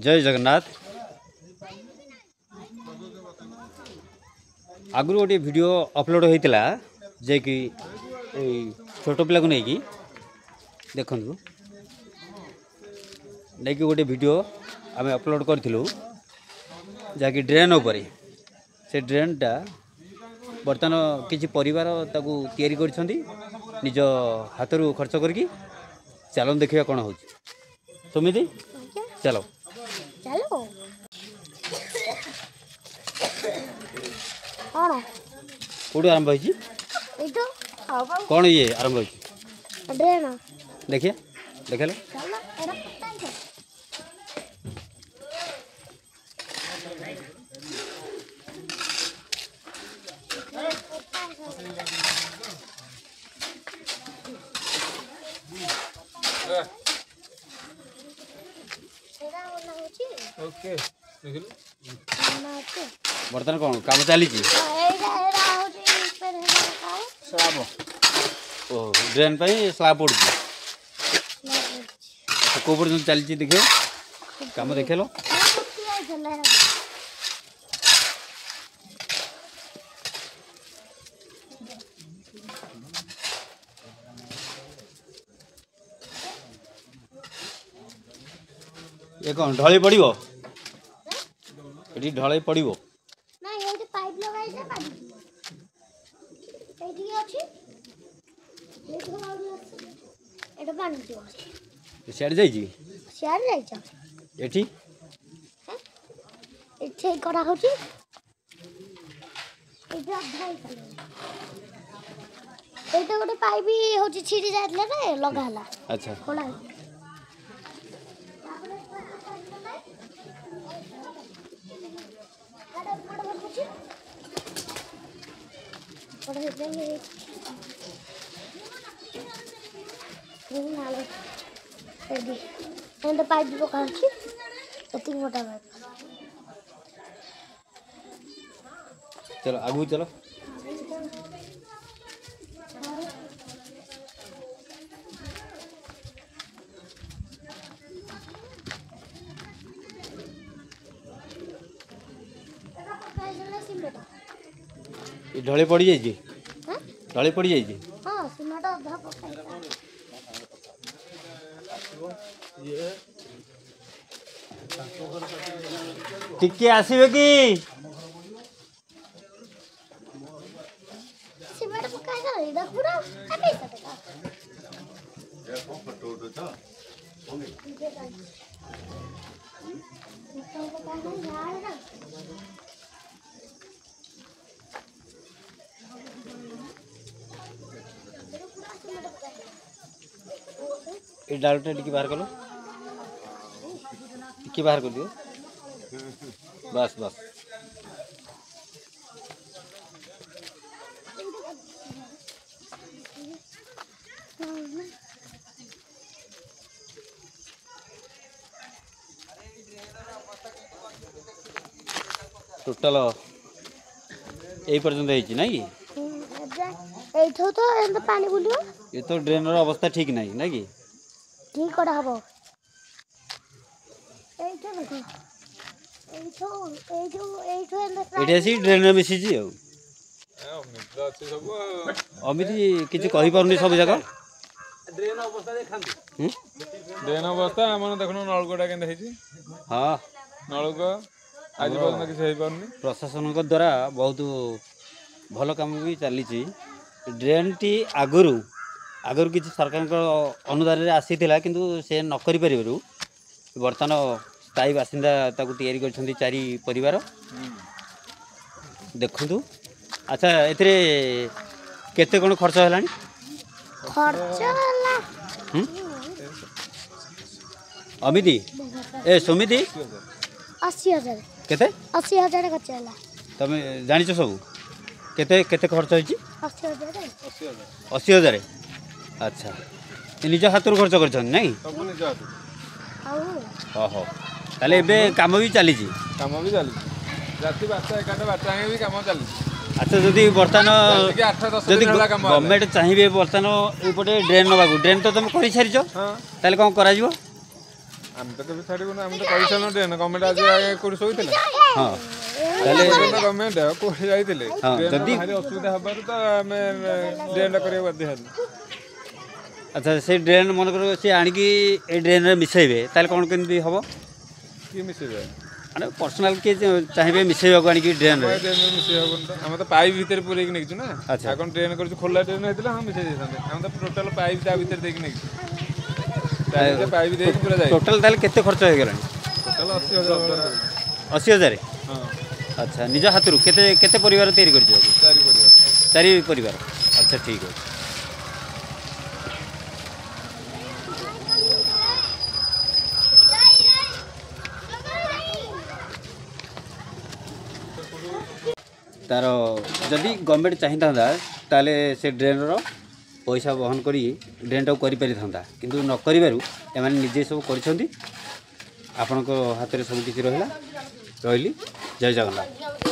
जय जगन्नाथ। आगु गोटे वीडियो अपलोड होता जे कि छोट पिला को नहीं देखु नहीं गोटे वीडियो आम अपलोड करूँ जहाँकि ड्रेन उपर से ड्रेनटा बर्तमान किसी परिवार ताकू तैयारी कर निज हाथ रू खर्च करके चलो देखिए कौन हो सुमिति चलो चलो कौन कौटू आरंभ होती कौन ये आरंभ होती ड्रेन देखिए देखे लो ओके बर्तमान कौन काम चली स्लाब ड्रेन पर स्लाब पड़ू कौ पर्यटन चली देखिए काम देखे लो ये कौन ढले पड़ो ये ढले पड़ो सियाड़े जाइए गोटे पाइप हूँ छिड़ी जाए लगा अच्छा पाइप पका मोटा पाइप चलो आगू चलो ये ढले पड़ जाइए ढले पड़ जाइए हाँ सिमेंट अधा पकाई टिके आसबे कि सिमेंट पकाई गला इधर पूरा अबे सटका फोटो उठो ये डालटा टिके बाहर करो टिके बाहर कर दियो बस बस टोटल यही पर्यंत है ना कि तो पानी बुलियो ये तो ड्रेन अवस्था ठीक नहीं ना कि ठीक करा हबो ये ड्रेन मिसी अमिति किसी कही पारुनी सब जगह ड्रेन अवस्था आम देखुन नलकूटा के हाँ नलक आज पर्यटन किसी पारनी प्रशासन द्वारा बहुत भल काम भी चली ड्रेन टी आगुरी आगुरी किसी सरकार अनुदान आसी किंतु से न करि परिबारु बर्तमान स्थायी बासिंदा ताकू तैयारी कर चारि परिवार देखु। अच्छा एथिरे केते कोन खर्च हलानी अमिति ए सुमिति 80,000 केते 80,000 खर्च हला तमे जानि छ सब केते केते खर्च होई 80,000 अच्छा निज हाथ खर्च कर नहीं ओहो ताले एबे काम भी चली राति 12:00 भी काम चली अच्छा जदि बर्तमान जदि गवर्नमेंट चाहिए बर्तमान ये ड्रेन नवा ड्रेन तो तुम कर सारी कौन कर ଆମେ ତ କେବେ ଛାଡ଼ିବୁନି ଆମେ ତ କରିସାରିଲୁ ଡ୍ରେନ୍ ଗଭର୍ଣ୍ଣମେଣ୍ଟ ଆଜି ଆଗେ କୋଉଠି ଶୋଇଥିଲା ହଁ ତାହେଲେ ଗଭର୍ଣ୍ଣମେଣ୍ଟ କୋଉଠି ଯାଇଥିଲେ ହଁ, ଡ୍ରେନ୍ ଯଦି- ଭାରି ଅସୁବିଧା ହେବାରୁ ତ ଆମେ ଡ୍ରେନ୍ଟା କରିବାକୁ ବାଧ୍ୟ ହେଲୁ। ଆଚ୍ଛା ସେ ଡ୍ରେନ୍ ମନେକର ସେ ଆଣିକି ଏ ଡ୍ରେନ୍ରେ ମିଶାଇବେ ତାହେଲେ କ'ଣ କେମିତି ହେବ? କିଏ ମିଶେଇବେ ମାନେ ପର୍ସନାଲ କିଏ ଚାହିଁବେ ମିଶାଇବାକୁ ଆଣିକି ଡ୍ରେନ୍ରେ? ଡ୍ରେନ୍ରେ ମିଶେଇ ହେବନି ତ ଆମେ ତ ପାଇପ୍ ଭିତରେ ପୁରେଇକି ନେଇଛୁ ନା। ଆଚ୍ଛା। ଆଉ କ'ଣ ଡ୍ରେନ୍ କରିଛୁ ଖୋଲା ଡ୍ରେନ୍ ହେଇଥିଲା ହଁ ମିଶେଇ ଦେଇଥାନ୍ତେ ଆମେ ତ ଟୋଟାଲ ପାଇପ୍ ତା ଭିତରେ ଦେଇକି ନେଇଛୁ ପାଇପ୍ ଦେଇକି ପୁରା ଯାଇ ଟୋଟାଲ୍ ତାହେଲେ କେତେ ଖର୍ଚ୍ଚ ହେଇଗଲାଣି? ଟୋଟାଲ 80,000 80,000? ହଁ ଆଚ୍ଛା ନିଜ ହାତରୁ କେତେ କେତେ ପରିବାର ତିଆରି କରିଛୁ? 4 ପରିବାର 4 ପରିବାର। ଆଚ୍ଛା ଠିକ୍ ଅଛି। ତାର ଯଦି ଗଭର୍ଣ୍ଣମେଣ୍ଟ ଚାହିଁଥାନ୍ତା ତାହେଲେ ସେ ଡ୍ରେନ୍ର ପଇସା ବହନ କରି ଡ୍ରେନ୍ଟାକୁ କରିପାରିଥାନ୍ତା କିନ୍ତୁ ନ କରିବାରୁ ଏମାନେ ନିଜେ ସବୁ କରିଛନ୍ତି। ଆପଣଙ୍କ ହାତରେ ସବୁ କିଛି ରହିଲା। ରହିଲି। ଜୟ ଜଗନ୍ନାଥ।